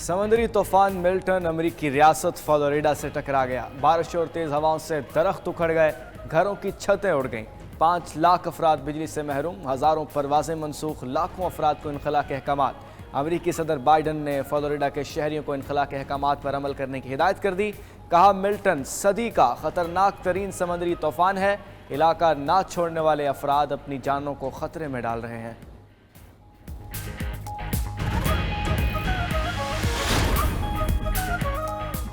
سمندری طوفان ملٹن امریکی ریاست فلوریڈا سے ٹکرا گیا۔ بارش اور تیز ہواؤں سے درخت اکھڑ گئے، گھروں کی چھتیں اڑ گئیں، 5 لاکھ افراد بجلی سے محروم، ہزاروں پروازیں منسوخ، لاکھوں افراد کو انخلاء کے احکامات۔ امریکی صدر بائیڈن نے فلوریڈا کے شہریوں کو انخلاء کے احکامات پر عمل کرنے کی ہدایت کر دی۔ کہا ملٹن صدی کا خطرناک ترین سمندری طوفان ہے، علاقہ نہ چھوڑنے والے افراد اپنی جانوں کو خطرے میں ڈال رہے ہیں۔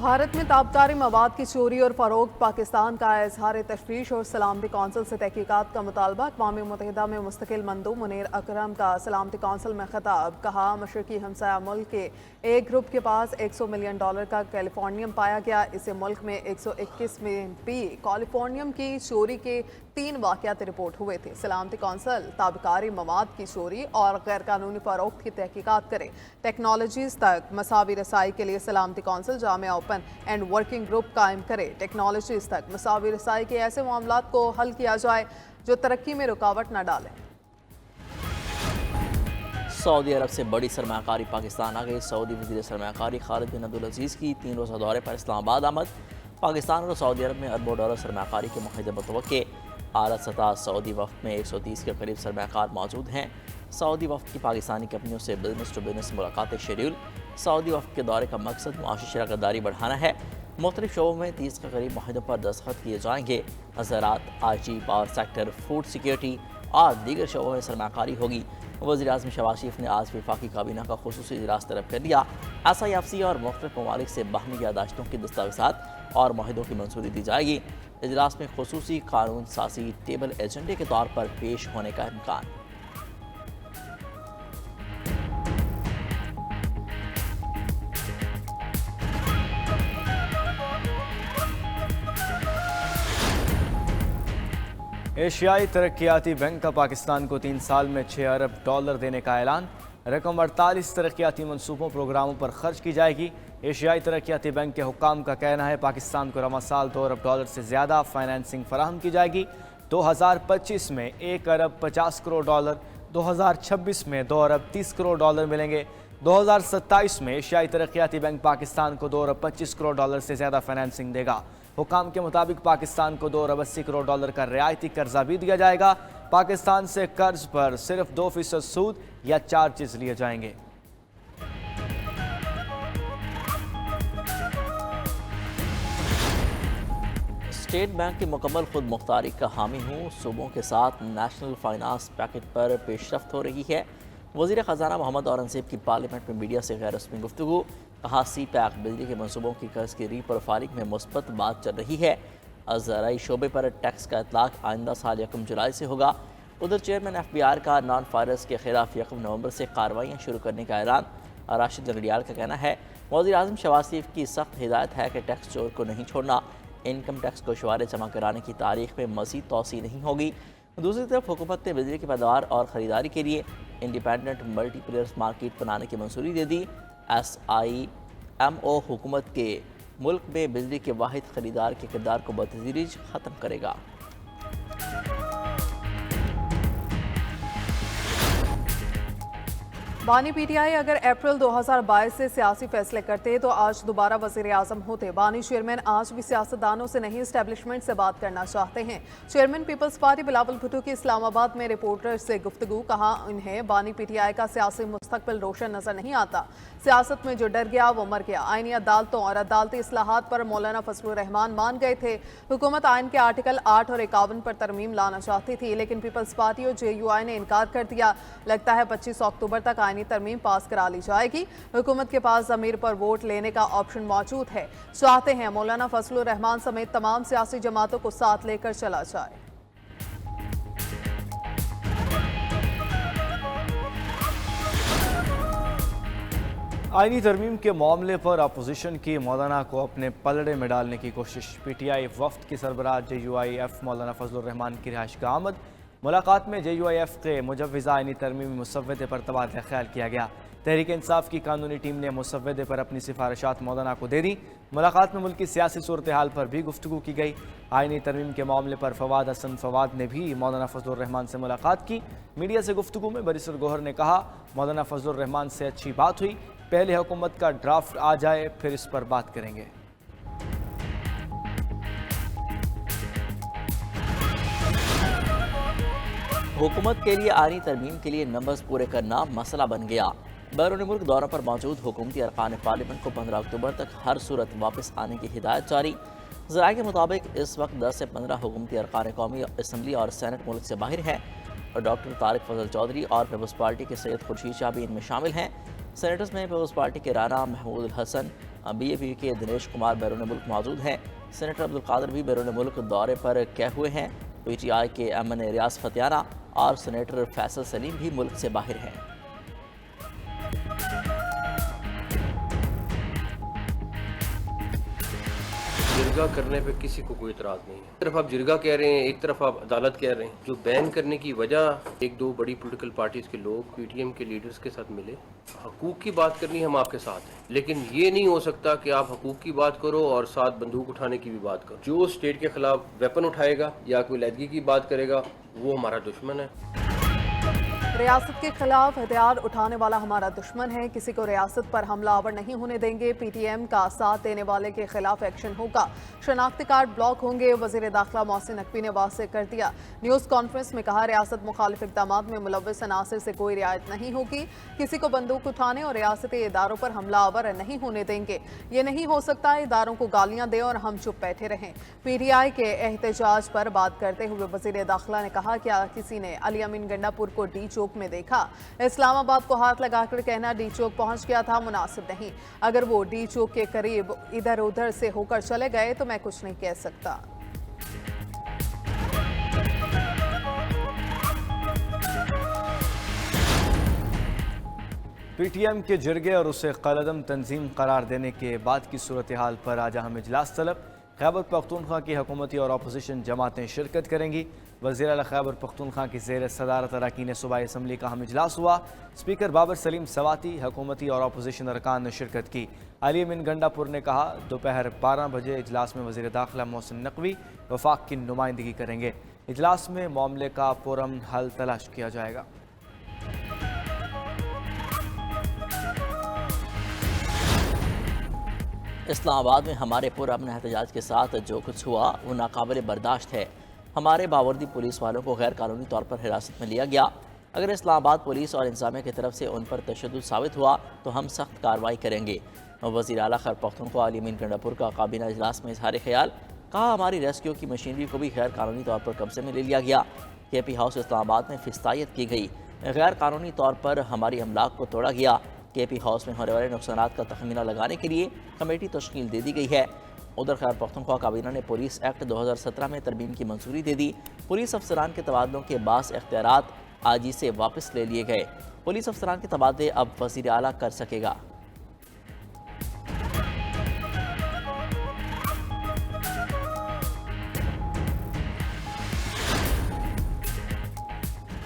بھارت میں تابکاری مواد کی چوری اور فروخت پاکستان کا اظہار تشویش اور سلامتی کونسل سے تحقیقات کا مطالبہ۔ اقوام متحدہ میں مستقل مندوب منیر اکرم کا سلامتی کونسل میں خطاب۔ کہا مشرقی ہمسایہ ملک کے ایک گروپ کے پاس $100 ملین کا کیلیفورنیم پایا گیا۔ اسے ملک میں 121 میں بھی کیلیفورنیم کی چوری کے 3 واقعات رپورٹ ہوئے تھے۔ سلامتی کونسل تابکاری مواد کی چوری اور غیر قانونی فروخت کی تحقیقات کرے۔ ٹیکنالوجیز تک مساوی رسائی کے لیے سلامتی council Jama open and working group قائم کرے۔ ٹیکنالوجیز تک مساوی رسائی کے ایسے معاملات کو حل کیا جائے جو ترقی میں رکاوٹ نہ ڈالیں۔ سعودی عرب سے بڑی سرمایہ کاری پاکستان آ گئی۔ سعودی وزیر سرمایہ کاری خالد بن عبدالعزیز کی 3 روزہ دورے پر اسلام آباد آمد۔ پاکستان اور سعودی عرب میں اربوں ڈالر سرمایہ کاری کے معاہدے متوقع۔ اعلیٰ سطح سعودی وفد میں 130 کے قریب سرمایہ کار موجود ہیں۔ سعودی وفد کی پاکستانی کمپنیوں سے بزنس ٹو بزنس ملاقاتیں شیڈول۔ سعودی وفد کے دورے کا مقصد معاشی شراکت داری بڑھانا ہے۔ مختلف شعبوں میں 30 کے قریب معاہدوں پر دستخط کیے جائیں گے۔ زراعت، آئی پاور سیکٹر، فوڈ سیکیورٹی اور دیگر شعبوں میں سرمایہ کاری ہوگی۔ وزیر اعظم شہباز شریف نے آج وفاقی کابینہ کا خصوصی اجلاس طلب کر لیا۔ SIFC اور مختلف ممالک سے باہمی یادداشتوں کی دستاویزات اور معاہدوں کی منظوری دی جائے گی۔ اجلاس میں خصوصی قانون سازی ٹیبل ایجنڈے کے طور پر پیش ہونے کا امکان۔ ایشیائی ترقیاتی بینک کا پاکستان کو 3 سال میں $6 ارب دینے کا اعلان۔ رقم 48 ترقیاتی منصوبوں پروگراموں پر خرچ کی جائے گی۔ ایشیائی ترقیاتی بینک کے حکام کا کہنا ہے پاکستان کو رواں سال $2 ارب سے زیادہ فائنینسنگ فراہم کی جائے گی۔ 2025 میں $1 ارب 50 کروڑ، 2026 میں $2 ارب 30 کروڑ ملیں گے۔ 2027 میں ایشیائی ترقیاتی بینک پاکستان کو $2 ارب 25 کروڑ سے زیادہ فائنینسنگ دے گا۔ حکام کے مطابق پاکستان کو $2 ارب 80 کروڑ کا رعایتی قرضہ بھی دیا جائے گا۔ پاکستان سے قرض پر صرف 2% سود یا چارجز لیے جائیں گے۔ اسٹیٹ بینک کی مکمل خود مختاری کا حامی ہوں۔ صوبوں کے ساتھ نیشنل فائنانس پیکج پر پیش رفت ہو رہی ہے۔ وزیر خزانہ محمد اورنگزیب کی پارلیمنٹ میں میڈیا سے غیر رسمی گفتگو۔ کہا سی پیک بجلی کے منصوبوں کی قرض کی ری پروفائلنگ میں مثبت بات چل رہی ہے۔ زرعی شعبے پر ٹیکس کا اطلاق آئندہ سال 1 جولائی سے ہوگا۔ ادھر چیئرمین FBR کا نان فائررز کے خلاف 1 نومبر سے کارروائیاں شروع کرنے کا اعلان۔ راشد لنگڑیال کا کہنا ہے وزیر اعظم شہباز شریف کی سخت ہدایت ہے کہ ٹیکس چور کو نہیں چھوڑنا۔ انکم ٹیکس گوشوارے جمع کرانے کی تاریخ میں مزید توسیع نہیں ہوگی۔ دوسری طرف حکومت نے بجلی کی پیداوار اور خریداری کے لیے انڈیپینڈنٹ ملٹی پلیئر مارکیٹ بنانے کی منظوری دے دی۔ SIMO حکومت کے ملک میں بجلی کے واحد خریدار کے کردار کو بتدریج ختم کرے گا۔ بانی PTI اگر اپریل 2022 سے سیاسی فیصلے کرتے تو آج دوبارہ وزیر اعظم ہوتے۔ بانی چیئرمین آج بھی سیاستدانوں سے نہیں اسٹیبلشمنٹ سے بات کرنا چاہتے ہیں۔ چیئرمین پیپلز پارٹی بلاول بھٹو کی اسلام آباد میں رپورٹر سے گفتگو۔ کہا انہیں بانی PTI کا سیاسی مستقبل روشن نظر نہیں آتا۔ سیاست میں جو ڈر گیا وہ مر گیا۔ آئینی عدالتوں اور عدالتی اصلاحات پر مولانا فضل الرحمان مان گئے تھے۔ حکومت آئین کے آرٹیکل 8 اور 51 پر ترمیم لانا چاہتی تھی، لیکن پیپلز پارٹی اور JUI نے انکار کر دیا۔ لگتا ہے 25 اکتوبر تک آئینی ترمیم پاس کرا لی جائے گی۔ حکومت کے پاس ضمیر پر ووٹ لینے کا آپشن موجود ہے۔ چاہتے ہیں مولانا فضل الرحمان سمیت تمام سیاسی جماعتوں کو ساتھ لے کر چلا جائے۔ آئینی ترمیم کے معاملے پر اپوزیشن کی مولانا کو اپنے پلڑے میں ڈالنے کی کوشش۔ PTI وفد کی سربراہ JUIF مولانا فضل الرحمان کی رہائش گاہ آمد۔ ملاقات میں JUIF کے مجوزہ آئینی ترمیمی مسودے پر تبادلہ خیال کیا گیا۔ تحریک انصاف کی قانونی ٹیم نے مسودے پر اپنی سفارشات مولانا کو دے دی۔ ملاقات میں ملکی سیاسی صورتحال پر بھی گفتگو کی گئی۔ آئینی ترمیم کے معاملے پر فواد حسن فواد نے بھی مولانا فضل الرحمان سے ملاقات کی۔ میڈیا سے گفتگو میں بریسٹر گوہر نے کہا مولانا فضل الرحمان سے اچھی بات ہوئی، پہلے حکومت کا ڈرافٹ آ جائے پھر اس پر بات کریں گے۔ حکومت کے لیے آئینی ترمیم کے لیے نمبرز پورے کرنا مسئلہ بن گیا۔ بیرون ملک دوروں پر موجود حکومتی ارکان پارلیمنٹ کو 15 اکتوبر تک ہر صورت واپس آنے کی ہدایت جاری۔ ذرائع کے مطابق اس وقت 10 سے 15 حکومتی ارکان قومی اسمبلی اور سینٹ ملک سے باہر ہیں، اور ڈاکٹر طارق فضل چودھری اور پیپلز پارٹی کے سید خورشید شاہ بھی ان میں شامل ہیں۔ سینیٹرز میں پیپلز پارٹی کے رانا محمود الحسن، بی اے پی کے دنیش کمار بیرون ملک موجود ہیں۔ سینیٹر عبدالقادر بھی بیرون ملک دورے پر گئے ہوئے ہیں۔ پی ٹی آئی کے ایم اے ریاض فتیانہ اور سینیٹر فیصل سلیم بھی ملک سے باہر ہیں۔ جرگہ کرنے پہ کسی کو کوئی اعتراض نہیں ہے۔ ایک طرف آپ جرگہ کہہ رہے ہیں، ایک طرف آپ عدالت کہہ رہے ہیں۔ جو بین کرنے کی وجہ ایک دو بڑی پولیٹیکل پارٹیز کے لوگ پی ٹی ایم کے لیڈرز کے ساتھ ملے، حقوق کی بات کرنی ہم آپ کے ساتھ ہیں، لیکن یہ نہیں ہو سکتا کہ آپ حقوق کی بات کرو اور ساتھ بندوق اٹھانے کی بھی بات کرو۔ جو اسٹیٹ کے خلاف ویپن اٹھائے گا یا کوئی علیحدگی کی بات کرے گا وہ ہمارا دشمن ہے۔ ریاست کے خلاف ہتھیار اٹھانے والا ہمارا دشمن ہے، کسی کو ریاست پر حملہ آور نہیں ہونے دیں گے، پی ٹی ایم کا ساتھ دینے والے کے خلاف ایکشن ہوگا، شناختی کارڈ بلاک ہوں گے، وزیر داخلہ محسن نقوی نے واضح کر دیا۔ نیوز کانفرنس میں کہا ریاست مخالف اقدامات میں ملوث عناصر سے کوئی رعایت نہیں ہوگی، کسی کو بندوق اٹھانے اور ریاستی اداروں پر حملہ آور نہیں ہونے دیں گے، یہ نہیں ہو سکتا اداروں کو گالیاں دیں اور ہم چپ بیٹھے رہیں۔ پی ٹی آئی کے احتجاج پر بات کرتے ہوئے وزیر داخلہ نے کہا کیا کسی نے علی امین گنڈا پور کو ڈی چوک میں دیکھا؟ اسلام آباد کو ہاتھ لگا کر کہنا ڈی چوک پہنچ گیا تھا مناسب نہیں، اگر وہ ڈی چوک کے قریب ادھر ادھر سے ہو کر چلے گئے تو میں کچھ نہیں کہہ سکتا۔ پی ٹی ایم کے جرگے اور اسے قلعدم تنظیم قرار دینے کے بعد کی صورتحال پر آج اہم اجلاس طلب۔ خیبر پختونخوا کی حکومتی اور اپوزیشن جماعتیں شرکت کریں گی۔ وزیر اعلیٰ خیبر پختونخوا کی زیر صدارت اراکین صوبائی اسمبلی کا اہم اجلاس ہوا۔ اسپیکر بابر سلیم سواتی، حکومتی اور اپوزیشن ارکان نے شرکت کی۔ علی امین گنڈا پور نے کہا دوپہر 12 بجے اجلاس میں وزیر داخلہ محسن نقوی وفاق کی نمائندگی کریں گے۔ اجلاس میں معاملے کا پرامن حل تلاش کیا جائے گا۔ اسلام آباد میں ہمارے پرامن احتجاج کے ساتھ جو کچھ ہوا وہ ناقابل برداشت ہے۔ ہمارے باوردی پولیس والوں کو غیر قانونی طور پر حراست میں لیا گیا۔ اگر اسلام آباد پولیس اور انتظامیہ کی طرف سے ان پر تشدد ثابت ہوا تو ہم سخت کارروائی کریں گے۔ وزیر اعلیٰ خیبر پختونخوا علی امین گنڈا پور کا کابینہ اجلاس میں اظہار خیال، کہا ہماری ریسکیو کی مشینری کو بھی غیر قانونی طور پر قبضے میں لے لیا گیا۔ کے پی ہاؤس اسلام آباد میں فستائیت کی گئی، غیر قانونی طور پر ہماری املاک کو توڑا گیا۔ کے پی ہاؤس میں ہونے والے نقصانات کا تخمینہ لگانے کے لیے کمیٹی تشکیل دے دی گئی ہے۔ ادھر خیبر پختونخوا کابینہ نے پولیس ایکٹ 2017 میں ترمیم کی منظوری دے دی۔ پولیس افسران کے تبادلوں کے بعض اختیارات آج ہی سے واپس لے لیے گئے۔ پولیس افسران کے تبادلے اب وزیر اعلیٰ کر سکے گا۔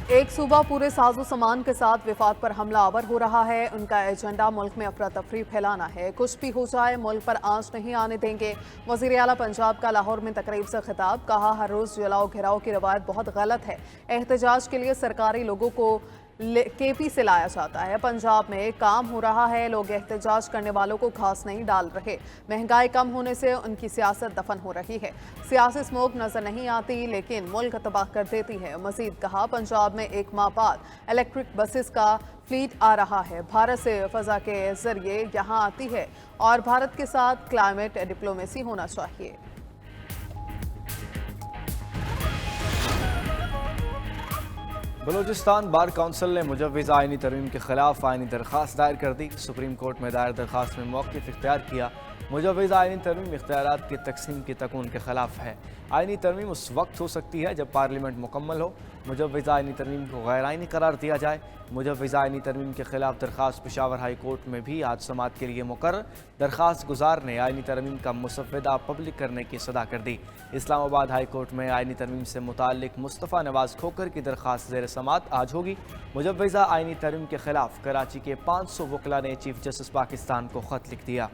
ایک صوبہ پورے ساز و سامان کے ساتھ وفاق پر حملہ آور ہو رہا ہے، ان کا ایجنڈا ملک میں افراتفری پھیلانا ہے، کچھ بھی ہو جائے ملک پر آنچ نہیں آنے دیں گے۔ وزیر اعلیٰ پنجاب کا لاہور میں تقریب سے خطاب، کہا ہر روز جلاؤ گھراؤ کی روایت بہت غلط ہے، احتجاج کے لیے سرکاری لوگوں کو کے پی سے لایا جاتا ہے، پنجاب میں کام ہو رہا ہے، لوگ احتجاج کرنے والوں کو گھاس نہیں ڈال رہے، مہنگائی کم ہونے سے ان کی سیاست دفن ہو رہی ہے، سیاسی اسموک نظر نہیں آتی لیکن ملک تباہ کر دیتی ہے۔ مزید کہا پنجاب میں 1 ماہ بعد الیکٹرک بسز کا فلیٹ آ رہا ہے، بھارت سے فضا کے ذریعے یہاں آتی ہے اور بھارت کے ساتھ کلائمیٹ ڈپلومیسی ہونا چاہیے۔ بلوچستان بار کونسل نے مجوز آئینی ترمیم کے خلاف آئینی درخواست دائر کر دی۔ سپریم کورٹ میں دائر درخواست میں موقف اختیار کیا۔ مجوز آئینی ترمیم اختیارات کی تقسیم کی تکون کے خلاف ہے۔ آئینی ترمیم اس وقت ہو سکتی ہے جب پارلیمنٹ مکمل ہو، مجوز آئینی ترمیم کو غیر آئینی قرار دیا جائے۔ مجوز آئینی ترمیم کے خلاف درخواست پشاور ہائی کورٹ میں بھی آج سماعت کے لیے مقرر۔ درخواست گزار نے آئینی ترمیم کا مسودہ پبلک کرنے کی صدا کر دی۔ اسلام آباد ہائی کورٹ میں آئینی ترمیم سے متعلق مصطفیٰ نواز کھوکر کی درخواست زیر سماعت آج ہوگی۔ مجوزہ آئینی ترمیم کے خلاف کراچی کے 500 وکلاء نے چیف جسٹس پاکستان کو خط لکھ دیا۔